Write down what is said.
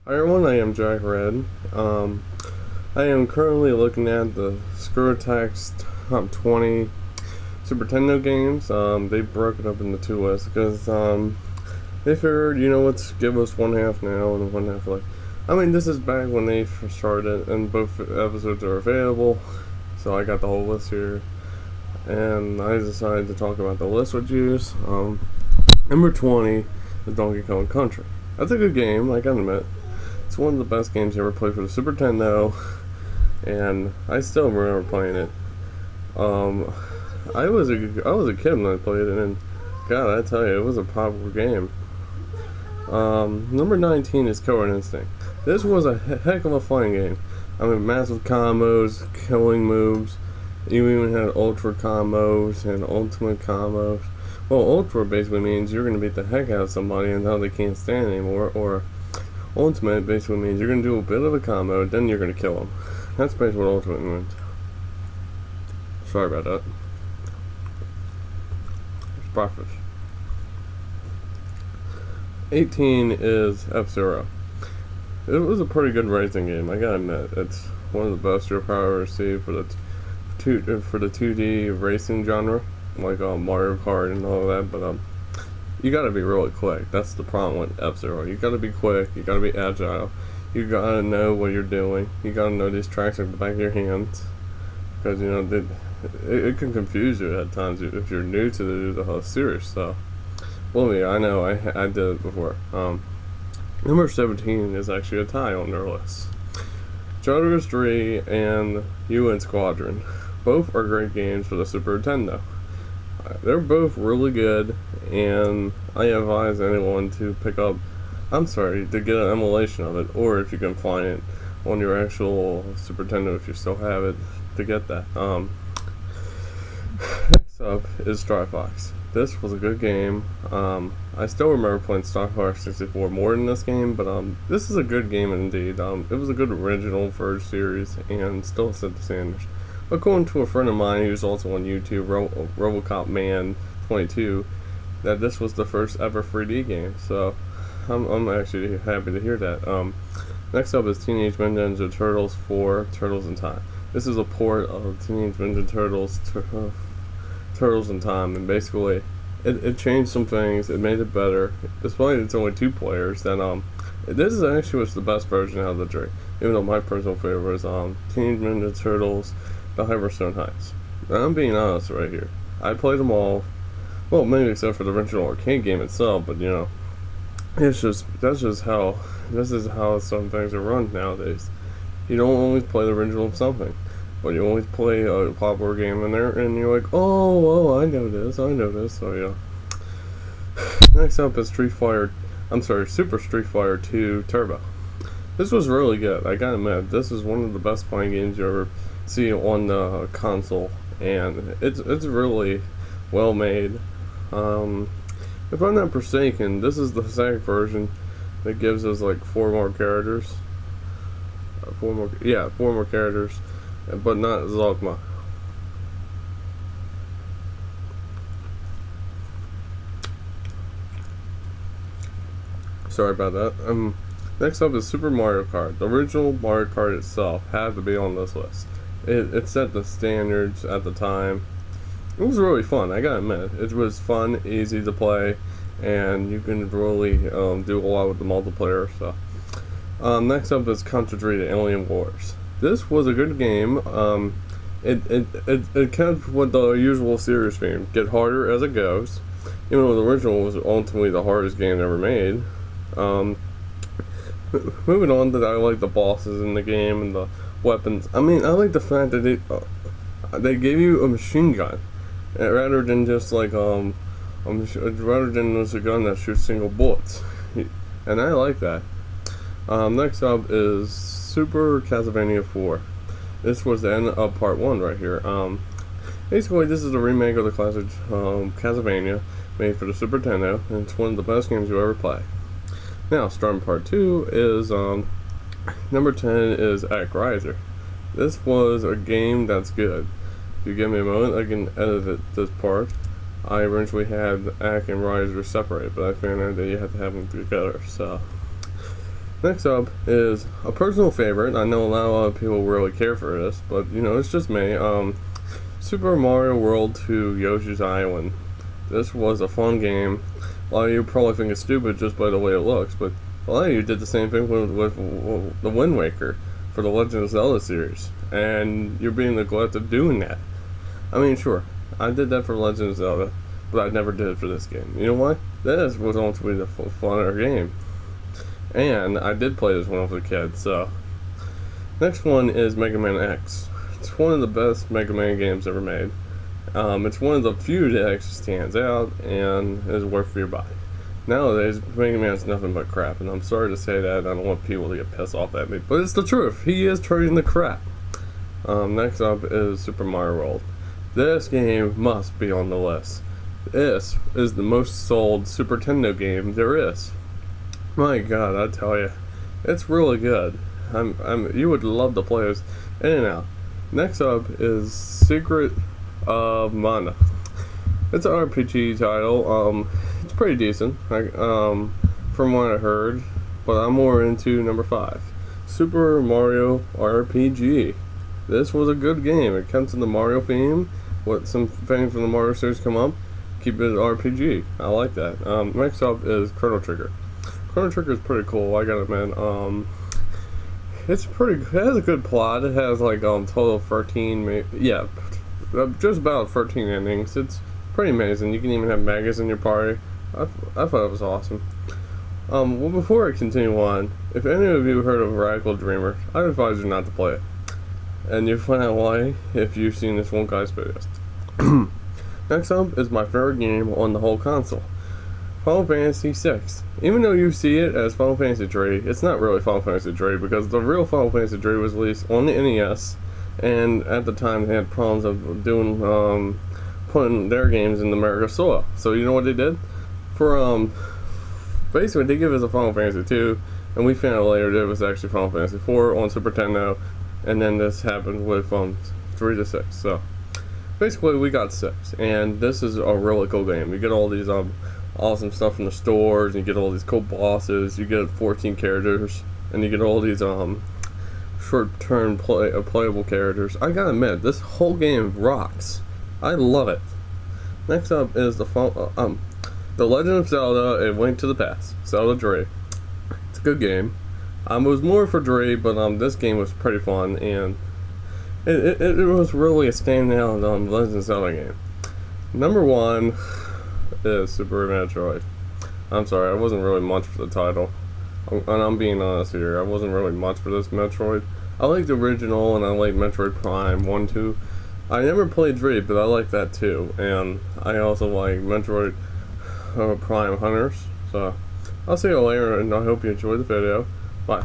Hi everyone, I am Jack Red. I am currently looking at the ScrewAttack's top 20 Super Nintendo games. They broke it up into two lists because they figured, let's give us one half now and one half like. This is back when they first started, and both episodes are available. So I got the whole list here, and I decided to talk about the list with you. Number 20 is Donkey Kong Country. That's a good game, I gotta admit. It's one of the best games I ever played for the Super Nintendo, and I still remember playing it. I was a kid when I played it, and God, I tell you, it was a popular game. Number 19 is Killer Instinct. This was a heck of a fun game. Massive combos, killing moves. You even had ultra combos and ultimate combos. Well, ultra basically means you're going to beat the heck out of somebody until they can't stand anymore, or ultimate basically means you're going to do a bit of a combo, then you're going to kill them. That's basically what ultimate means. Sorry about that. It's breakfast. 18 is F-Zero. It was a pretty good racing game, I gotta admit. It's one of the best you'll probably see for the 2D racing genre, like Mario Kart and all that, but you gotta be really quick. That's the problem with F-Zero. You gotta be quick, you gotta be agile, you gotta know what you're doing, you gotta know these tracks at the back of your hands, because it can confuse you at times if you're new to the whole series. So, believe me, I know, I did it before. Number 17 is actually a tie on their list. Judder's 3 and UN Squadron. Both are great games for the Super Nintendo. They're both really good, and I advise anyone to to get an emulation of it, or if you can find it on your actual Super Nintendo if you still have it, to get that. Next up is Star Fox. This was a good game. I still remember playing Star Fox 64 more than this game, but this is a good game indeed. It was a good original for a series, and still set the standards. According to a friend of mine who's also on YouTube, Robocop Man 22, that this was the first ever 3D game. So I'm actually happy to hear that. Next up is Teenage Mutant Ninja Turtles 4: Turtles in Time. This is a port of Teenage Mutant Turtles Turtles in Time, and basically it changed some things. It made it better. Despite it's only 2 players, then this is actually was the best version out of the three. Even though my personal favorite is Teenage Mutant Ninja Turtles: The Hyperstone Heist. Now, I'm being honest right here. I played them all. Well, maybe except for the original arcade game itself, but this is how some things are run nowadays. You don't always play the original of something, but you always play a popular game in there, and you're like, oh, I know this. So yeah. Next up is Super Street Fighter 2 Turbo. This was really good. I gotta admit, this is one of the best fighting games you ever see on the console, and it's really well made. If I'm not mistaken, this is the second version that gives us like 4 more characters. 4 more characters, but not Zogma. Sorry about that. Next up is Super Mario Kart. The original Mario Kart itself had to be on this list. It set the standards at the time. It was really fun, I gotta admit. It was fun, easy to play, and you can really do a lot with the multiplayer stuff. Next up is Contra 3: The Alien Wars. This was a good game. It kept with the usual series theme. Get harder as it goes. Even though the original was ultimately the hardest game ever made. Moving on to that, I like the bosses in the game and the weapons. I like the fact that they gave you a machine gun rather than just like rather than just a gun that shoots single bullets, and I like that. Next up is Super Castlevania 4. This was the end of part 1 right here. Basically, this is a remake of the classic Castlevania made for the Super Nintendo, and it's one of the best games you ever play. Now, starting part 2 is number 10 is Act Riser. This was a game that's good. If you give me a moment, I can edit this part. I originally had Ack and Riser separated, but I found out that you have to have them together. So Next up is a personal favorite. I know not a lot of people really care for this, but you know, it's just me. Super Mario World 2 Yoshi's Island. This was a fun game. A lot of you probably think it's stupid just by the way it looks, but a lot of you did the same thing with the Wind Waker for the Legend of Zelda series, and you're being neglected doing that. I mean, sure, I did that for Legend of Zelda, but I never did it for this game. You know why? This was going to be the funner game. And I did play this when I was a kid, so. Next one is Mega Man X. It's one of the best Mega Man games ever made. It's one of the few that actually stands out and is worth your buy. Nowadays, Mega Man's nothing but crap, and I'm sorry to say that. I don't want people to get pissed off at me, but it's the truth. He is trading the crap. Next up is Super Mario World. This game must be on the list. This is the most sold Super Nintendo game there is. My God, I tell you, it's really good. You would love to play this in and out. Next up is Secret of Mana. It's an RPG title. It's pretty decent, from what I heard, but I'm more into number 5, Super Mario RPG. This was a good game. It comes to the Mario theme. What some things from the Mario series come up, keep it RPG. I like that. Next up is Chrono Trigger. Chrono Trigger is pretty cool, I gotta admit. It has a good plot. It has like total of 13, just about 13 endings. It's pretty amazing. You can even have maggots in your party. I thought it was awesome. Well, before I continue on, if any of you heard of Radical Dreamer, I advise you not to play it. And you'll find out why if you've seen this one guy's videos. Next up is my favorite game on the whole console, Final Fantasy VI. Even though you see it as Final Fantasy 3, it's not really Final Fantasy 3 because the real Final Fantasy 3 was released on the NES, and at the time they had problems of doing putting their games in America soil. So you know what they did? For basically they give us a Final Fantasy 2, and we found out later that it was actually Final Fantasy 4 on Super Nintendo, and then this happened with 3 to 6. So basically we got 6, and this is a really cool game. You get all these awesome stuff from the stores, and you get all these cool bosses. You get 14 characters, and you get all these short-term playable characters. I gotta admit, this whole game rocks. I love it. Next up is the Legend of Zelda: A Link to the Past, Zelda 3. It's a good game. It was more for Dre, but this game was pretty fun, and it was really a standout Legend of Zelda game. Number 1 is Super Metroid. I'm sorry, I wasn't really much for the title. And I'm being honest here, I wasn't really much for this Metroid. I like the original, and I like Metroid Prime 1, 2. I never played 3, but I like that too. And I also like Metroid Prime Hunters. So, I'll see you later, and I hope you enjoyed the video. Bye.